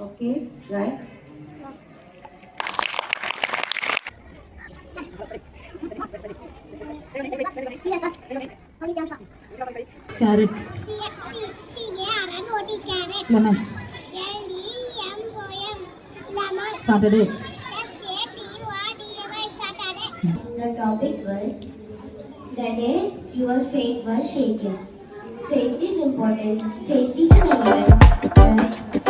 Okay, right. Carrot. Lemon. Saturday. The topic was the day your faith was shaken. Faith is important. Faith is an element.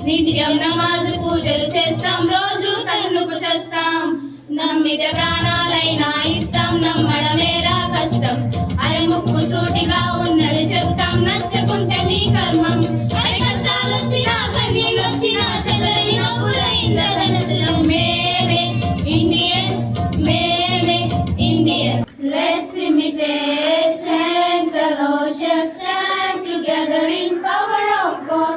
నిత్యం నమాజు పూజలు చేస్తాం, రోజు తన్నుకు చేస్తాం. నమ్మితే ప్రాణాలైనా ఇస్తాం, నమ్మడమేరా కష్టం. అరే ముక్కు సూటిగా ఉన్నది చెబుతాం, నచ్చకుంటే మీ కర్మం. అరే కష్టాలొచ్చినా కన్నీళ్ళొచ్చినా చెదరని నవ్వులైంద ధనసులో మేమే ఇండియన్స్, మేమే Indians. Let's imitate Saint Aloysius, stand together in power of God.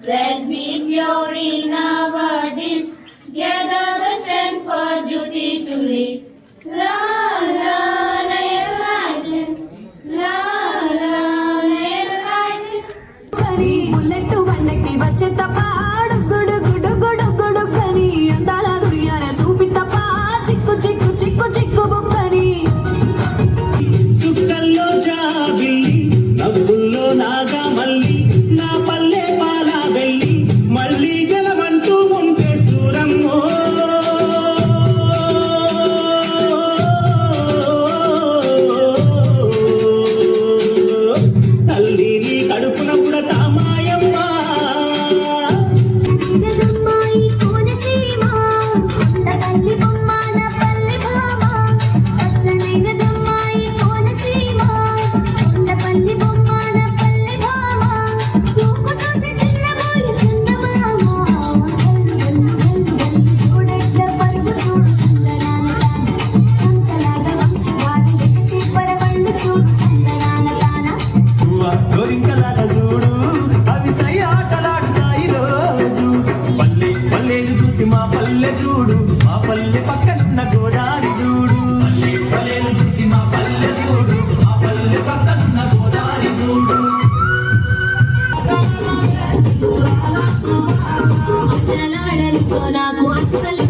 Let's be pure in our deeds, gather the strength for duty to lead. La la la enlighten, la la la enlighten. Chari bullet vannaki vachetappa gudu gudu gudu gudu kani andala duriyane soopitappa chikku chikku chikku chikku bukkani సుక్కల్లో జాబిల్లి నవ్వుల్లో నాగమల్లి నా పల్లె పాల వెళ్ళి మళ్ళీ జలమంటూ ఉంటే సూరమ్మో తల్లి నీ కడుపున పుడతా మాయమ్మ నదమ్మాయి కోనసీమ కొండపల్లి బొమ్మల పల్లి భామ పచ్చని నదమ్మాయి కోనసీమ కొండపల్లి బొమ్మల పల్లి భామ సూకు చూసి చిన్నబోయి చందమామ గల్లు గల్లు గల్లు చూడెట్ల పరుగు చూడు అందరాన తాన హంసలాగా వంశవాది ఎగసి పరవళ్ళు చూడు అందరాన తాన గోరింకలాట చూడు అవి సై ఆటలాడుతాయి రోజు పల్లె పల్లెలు చూసి మా పల్లె చూడు మా పల్లె పక్కనున్న గోదారి చూడు పల్లె పల్లెలు చూసి మా పల్లె చూడు మా పల్లె పక్కనున్న గోదారి చూడు అత్తలాడనుకో నాకు అక్కలు